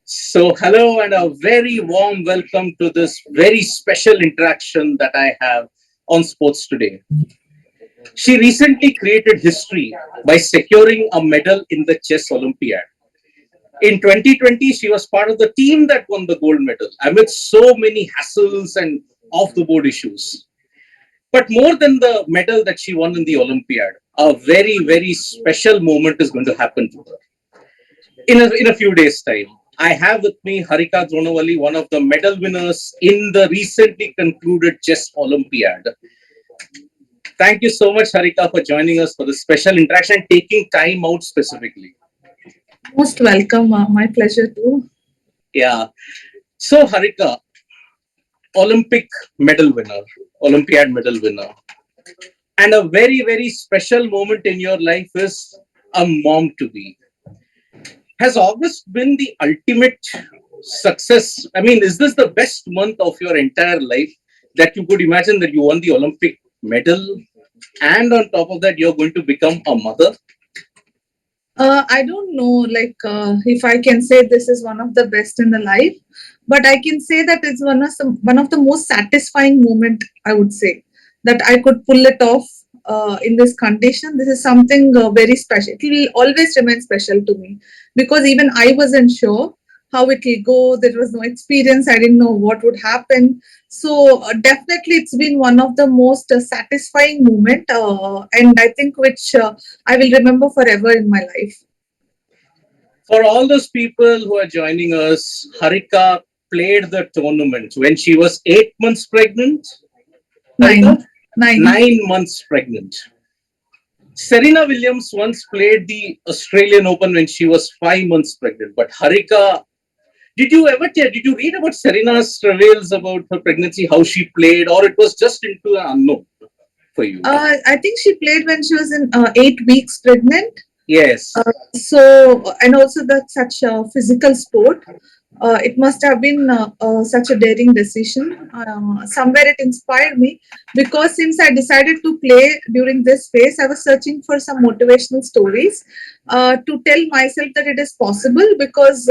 Hello and a very warm welcome to this very special interaction that I have on Sports Today. She recently created history by securing a medal in the Chess Olympiad. In 2020, she was part of the team that won the gold medal amid so many hassles and off the board issues. But more than the medal that she won in the Olympiad, a very, very special moment is going to happen to her in a few days' time. I have with me Harika Dronavalli, one of the medal winners in the recently concluded Chess Olympiad. Thank you so much, Harika, for joining us for this special interaction and taking time out specifically. Most welcome. My pleasure too. Yeah. So, Harika, Olympic medal winner, Olympiad medal winner. And a very, very special moment in your life is a mom to be. Has August been the ultimate success? I mean, is this the best month of your entire life that you could imagine that you won the Olympic medal and on top of that, you're going to become a mother? I don't know, if I can say this is one of the best in the life, but I can say that it's one of the most satisfying moment. I would say that I could pull it off in this condition. This is something very special. It will always remain special to me because even I wasn't sure how it will go. There was no experience. I didn't know what would happen. So definitely, it's been one of the most satisfying moment, and I think which I will remember forever in my life. For all those people who are joining us, Harika played the tournament when she was 8 months pregnant. Harika? Nine, nine. 9 months pregnant. Serena Williams once played the Australian Open when she was 5 months pregnant. But Harika, did you read about Serena's travails about her pregnancy, how she played, or it was just into an unknown for you? I think she played when she was in 8 weeks pregnant. Yes. And also that's such a physical sport. It must have been such a daring decision. Somewhere it inspired me because since I decided to play during this phase, I was searching for some motivational stories to tell myself that it is possible because.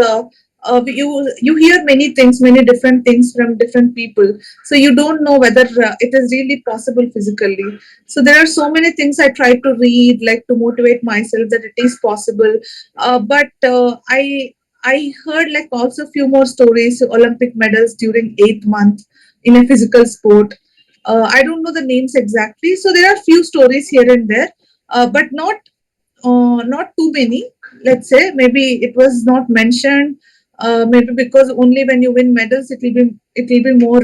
You hear many things, many different things from different people, so you don't know whether it is really possible physically. So there are so many things I try to read, like to motivate myself that it is possible. But I heard like also few more stories, Olympic medals during 8 month in a physical sport. I don't know the names exactly. So there are few stories here and there, but not too many. Let's say maybe it was not mentioned. Maybe because only when you win medals, it will be more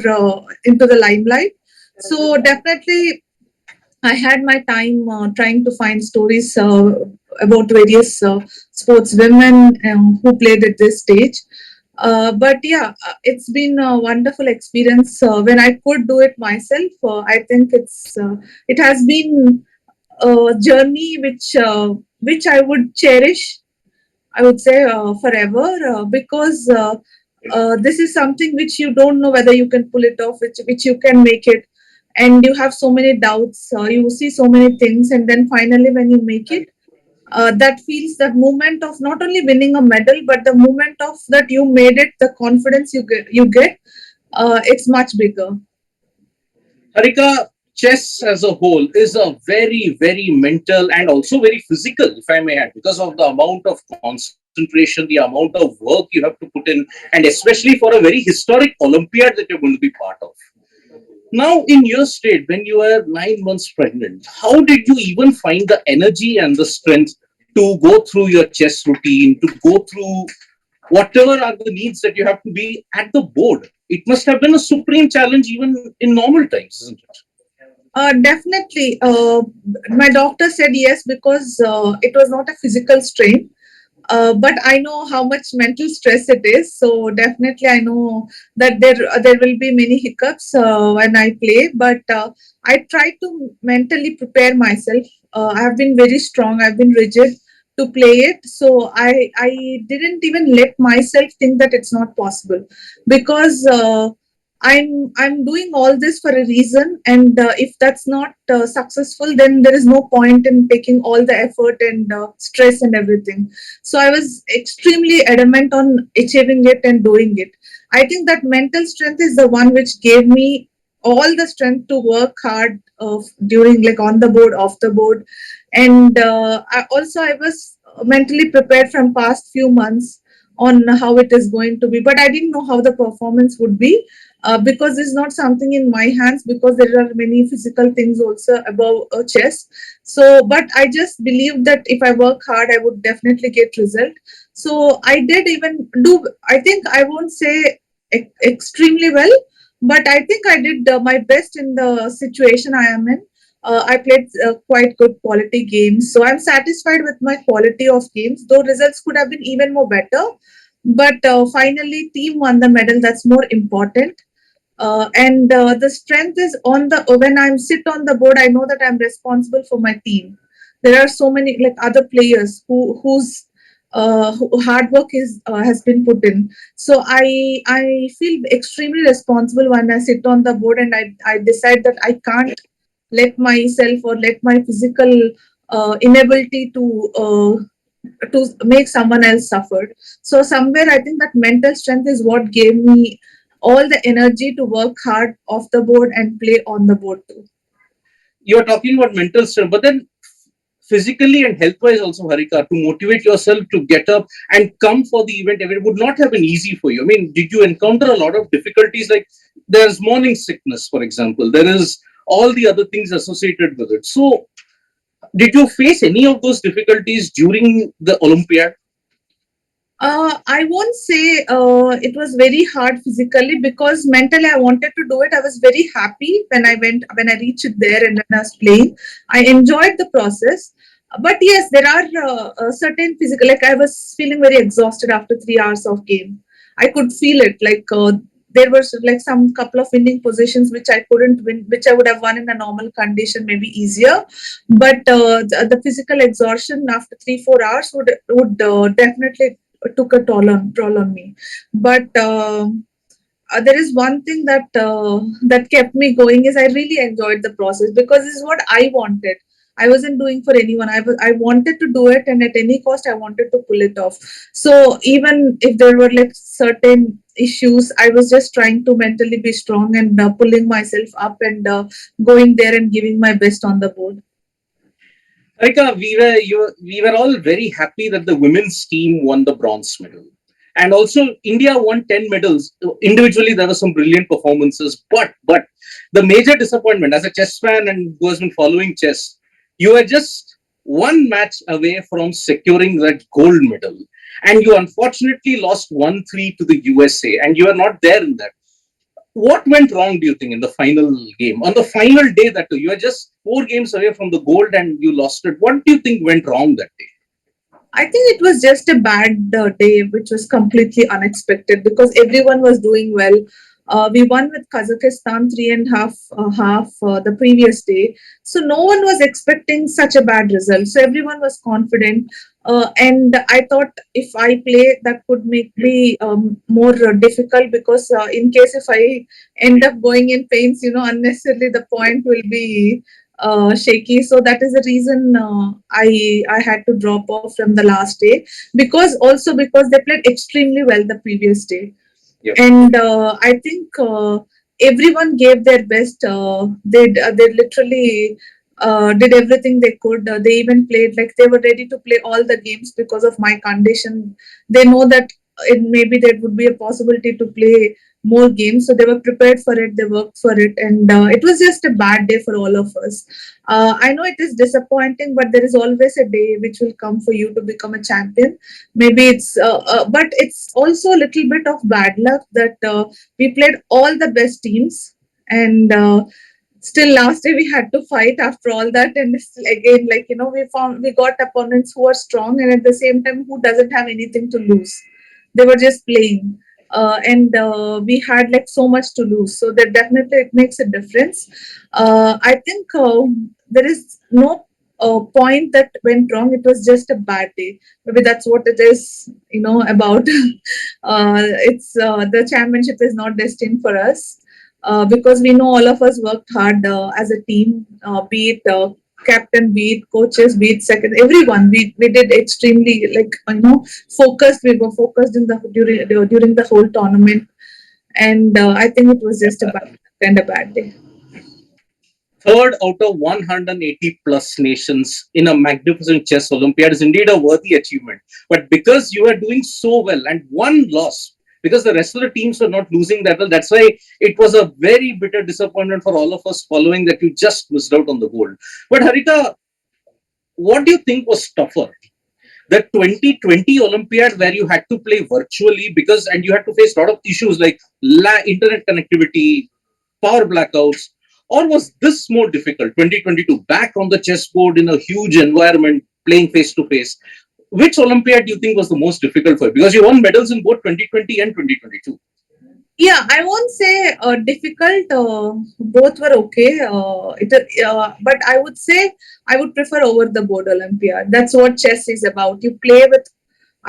into the limelight. So definitely I had my time trying to find stories about various sports women who played at this stage. But yeah, it's been a wonderful experience when I could do it myself. I think it has been a journey which I would cherish. I would say forever because this is something which you don't know whether you can pull it off, which you can make it, and you have so many doubts. You see so many things, and then finally when you make it, that feels that moment of not only winning a medal, but the moment of that you made it, the confidence you get, it's much bigger. Harika, chess as a whole is a very, very mental and also very physical, if I may add, because of the amount of concentration, the amount of work you have to put in, and especially for a very historic Olympiad that you're going to be part of. Now, in your state, when you were 9 months pregnant, how did you even find the energy and the strength to go through your chess routine, to go through whatever are the needs that you have to be at the board? It must have been a supreme challenge even in normal times, isn't it? Definitely. My doctor said yes because it was not a physical strain. But I know how much mental stress it is. So definitely, I know that there will be many hiccups when I play. But I try to mentally prepare myself. I have been very strong. I've been rigid to play it. So I didn't even let myself think that it's not possible because. I'm doing all this for a reason, and if that's not successful, then there is no point in taking all the effort and stress and everything. So I was extremely adamant on achieving it and doing it. I think that mental strength is the one which gave me all the strength to work hard during, like, on the board, off the board. And I was mentally prepared from past few months on how it is going to be, but I didn't know how the performance would be, because it's not something in my hands, because there are many physical things also above chess. So but I just believed that if I work hard, I would definitely get result. So I did even do, I think I won't say extremely well, but I think I did my best in the situation I am in. I played quite good quality games, so I'm satisfied with my quality of games, though results could have been even more better. But finally team won the medal, that's more important. And the strength is on the, when I'm sit on the board, I know that I'm responsible for my team. There are so many, like, other players whose hard work is has been put in. So I feel extremely responsible when I sit on the board, and I decide that I can't let myself or let my physical inability to make someone else suffer. So somewhere I think that mental strength is what gave me all the energy to work hard off the board and play on the board too. You're talking about mental strength, but then physically and health wise also, Harika, to motivate yourself to get up and come for the event, it would not have been easy for you. I mean, did you encounter a lot of difficulties? Like, there's morning sickness, for example, there is all the other things associated with it. So did you face any of those difficulties during the Olympiad? I won't say it was very hard physically, because mentally I wanted to do it. I was very happy when I reached there and when I was playing. I enjoyed the process. But yes, there are certain physical, like, I was feeling very exhausted after 3 hours of game. I could feel it. Like, there was like some couple of winning positions which I couldn't win, which I would have won in a normal condition, maybe easier. But the physical exhaustion after 3 4 hours would definitely took a toll on me. But there is one thing that kept me going is I really enjoyed the process, because this is what I wanted. I wasn't doing for anyone. I wanted to do it, and at any cost, I wanted to pull it off. So even if there were, like, certain issues, I was just trying to mentally be strong and pulling myself up and going there and giving my best on the board. Harika, we were all very happy that the women's team won the bronze medal. And also, India won 10 medals. Individually, there were some brilliant performances. But the major disappointment, as a chess fan and who has been following chess, you were just one match away from securing that gold medal. And you unfortunately lost 1-3 to the USA, and you are not there in that. What went wrong, do you think, in the final game? On the final day, that you are just 4 games away from the gold and you lost it. What do you think went wrong that day? I think it was just a bad day, which was completely unexpected, because everyone was doing well. We won with Kazakhstan three and half the previous day, so no one was expecting such a bad result. So everyone was confident, and I thought if I play, that could make me more difficult, because in case if I end up going in pains, unnecessarily, the point will be shaky. So that is the reason I had to drop off from the last day, because also because they played extremely well the previous day. Yep. And I think everyone gave their best. They literally did everything they could. They even played, like, they were ready to play all the games because of my condition. They know that maybe there would be a possibility to play more games, so they were prepared for it. They worked for it, and it was just a bad day for all of us. I know it is disappointing, but there is always a day which will come for you to become a champion. Maybe but it's also a little bit of bad luck that we played all the best teams, and still last day we had to fight after all that. And still again, like, we got opponents who are strong, and at the same time who doesn't have anything to lose. They were just playing, and we had, like, so much to lose, so that definitely it makes a difference. I think there is no point that went wrong. It was just a bad day. Maybe that's what it is, about. It's the championship is not destined for us. because we know all of us worked hard as a team, be it captain, be it coaches, be it second, everyone. We did extremely focused. We were focused in the during the whole tournament, and I think it was just a kind of bad day. Third out of 180 plus nations in a magnificent chess Olympiad is indeed a worthy achievement. But because you are doing so well and one loss, because the rest of the teams were not losing that well, that's why it was a very bitter disappointment for all of us following that you just missed out on the gold. But Harika, what do you think was tougher? The 2020 Olympiad where you had to play virtually because and you had to face a lot of issues like internet connectivity, power blackouts, or was this more difficult? 2022 back on the chessboard in a huge environment, playing face to face. Which Olympiad do you think was the most difficult for you? Because you won medals in both 2020 and 2022. Yeah, I won't say difficult. Both were okay. But I would say I would prefer over the board Olympiad. That's what chess is about. You play with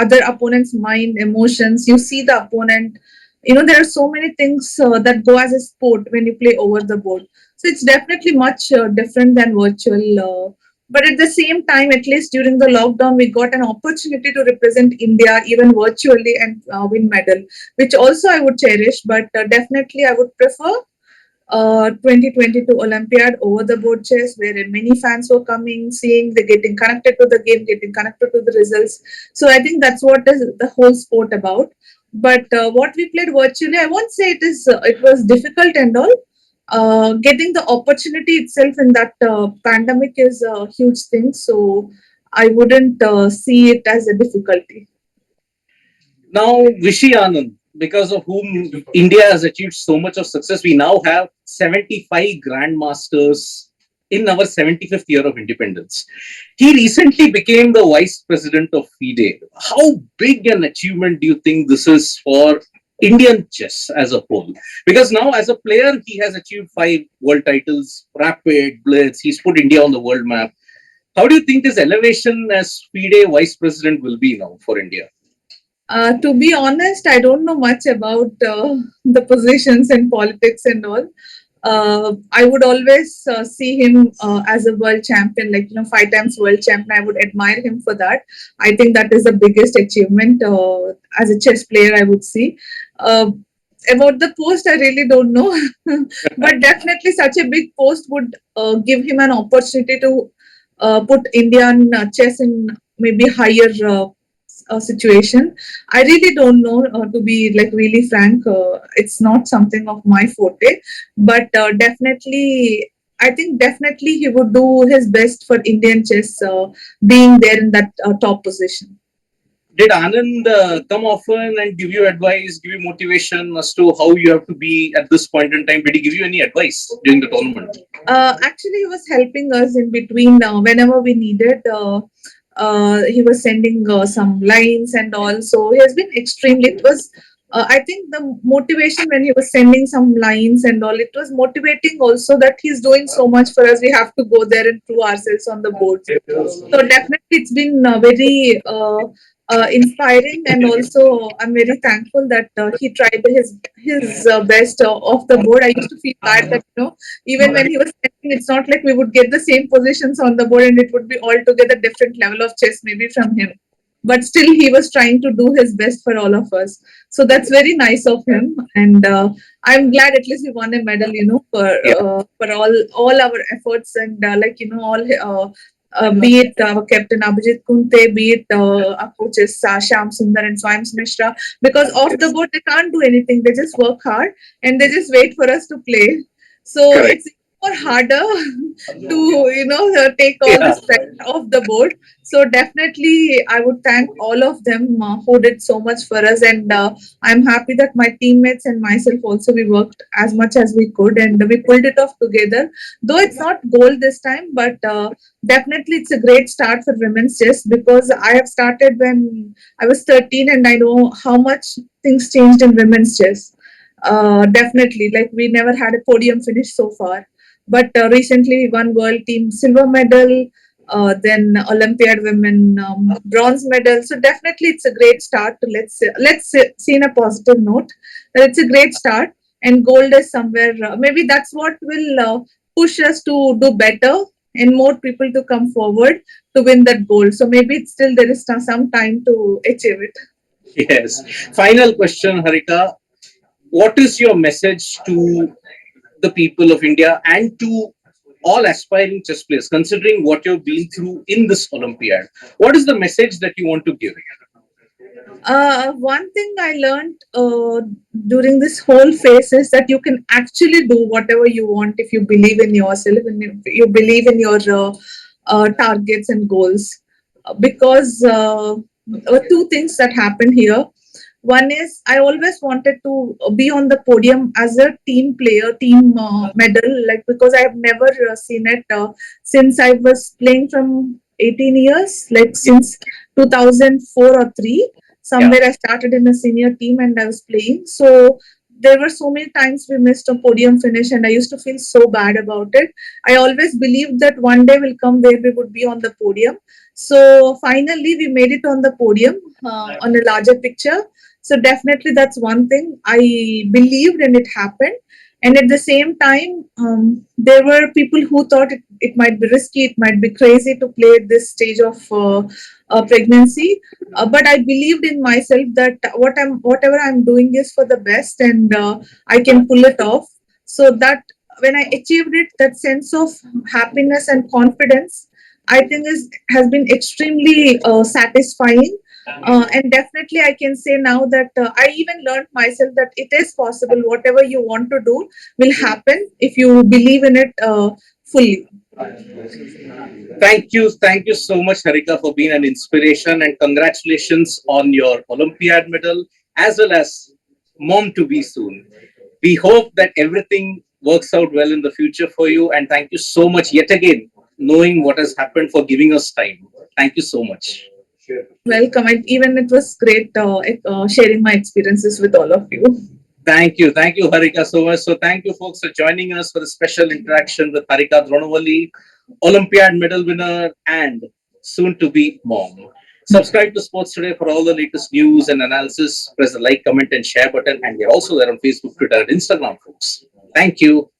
other opponent's mind, emotions. You see the opponent. There are so many things that go as a sport when you play over the board. So it's definitely much different than virtual. But at the same time, at least during the lockdown, we got an opportunity to represent India even virtually and win medal, which also I would cherish. But definitely, I would prefer 2022 Olympiad over the board chess, where many fans were coming, seeing, they getting connected to the game, getting connected to the results. So I think that's what is the whole sport about. But what we played virtually, I won't say it was difficult and all. Getting the opportunity itself in that pandemic is a huge thing. So I wouldn't see it as a difficulty. Now, Vishy Anand, because of whom India has achieved so much of success, we now have 75 grandmasters in our 75th year of independence. He recently became the vice president of FIDE. How big an achievement do you think this is for Indian chess as a whole? Because now, as a player, he has achieved 5 world titles, rapid, blitz, he's put India on the world map. How do you think his elevation as FIDE vice president will be now for India? To be honest, I don't know much about the positions in politics and all. I would always see him as a world champion, 5 times world champion. I would admire him for that. I think that is the biggest achievement as a chess player, I would see. Uh, about the post, I really don't know, but definitely such a big post would give him an opportunity to put Indian chess in maybe higher situation. I really don't know, to be like really frank. It's not something of my forte, but definitely, I think definitely he would do his best for Indian chess, being there in that top position. Did Anand come often and give you advice, give you motivation as to how you have to be at this point in time? Did he give you any advice during the tournament? Actually, he was helping us in between whenever we needed. He was sending some lines and all. So he has been extremely. It was. I think the motivation when he was sending some lines and all, it was motivating also that he's doing so much for us. We have to go there and prove ourselves on the board. So definitely, it's been very inspiring, and also I'm very thankful that he tried his best off the board. I used to feel bad that even when he was setting, it's not like we would get the same positions on the board, and it would be altogether different level of chess maybe from him. But still, he was trying to do his best for all of us. So that's very nice of him, and I'm glad at least we won a medal. Yeah. For all our efforts, and all. Be it our captain Abhijit Kunte, be it our coaches Sham Sundar and Swayams Mishra, because off the board they can't do anything. They just work hard and they just wait for us to play. So Correct. it's more harder to take all Yeah. this pressure off the board. So definitely, I would thank all of them who did so much for us, and I'm happy that my teammates and myself also we worked as much as we could, and we pulled it off together. Though it's not gold this time, but definitely it's a great start for women's chess because I have started when I was 13, and I know how much things changed in women's chess. Definitely, like we never had a podium finish so far, but recently we won world team silver medal, then Olympiad women bronze medal. So definitely, it's a great start. To see in a positive note that it's a great start. and gold is somewhere. Maybe that's what will push us to do better and more people to come forward to win that gold. So maybe it's still there is some time to achieve it. Yes. Final question, Harika. What is your message to the people of India and to all aspiring chess players, considering what you've been through in this Olympiad? What is the message that you want to give? One thing I learned during this whole phase is that you can actually do whatever you want if you believe in yourself and if you believe in your targets and goals. Because two things that happen here. One is I always wanted to be on the podium as a team player, team medal, like because I've never seen it since I was playing from 18 years, like since 2004 or 3. Yeah. Somewhere I started in a senior team and I was playing. So there were so many times we missed a podium finish, and I used to feel so bad about it. I always believed that one day will come where we would be on the podium. So finally, we made it on the podium on a larger picture. So definitely that's one thing I believed and it happened. And at the same time, there were people who thought it might be risky, it might be crazy to play at this stage of pregnancy. But I believed in myself that whatever I'm doing is for the best, and I can pull it off. So that when I achieved it, that sense of happiness and confidence, I think is has been extremely satisfying. And definitely, I can say now that I even learned myself that it is possible. Whatever you want to do will happen if you believe in it fully. Thank you so much, Harika, for being an inspiration, and congratulations on your Olympiad medal as well as mom to be soon. We hope that everything works out well in the future for you, and thank you so much yet again, knowing what has happened, for giving us time. Thank you so much. Welcome. And even it was great sharing my experiences with all of you. Thank you, Harika, so much. So, thank you, folks, for joining us for the special interaction with Harika Dronavalli, Olympiad medal winner and soon to be mom. Subscribe to Sports Today for all the latest news and analysis. Press the like, comment, and share button. And we're also there on Facebook, Twitter, and Instagram, folks. Thank you.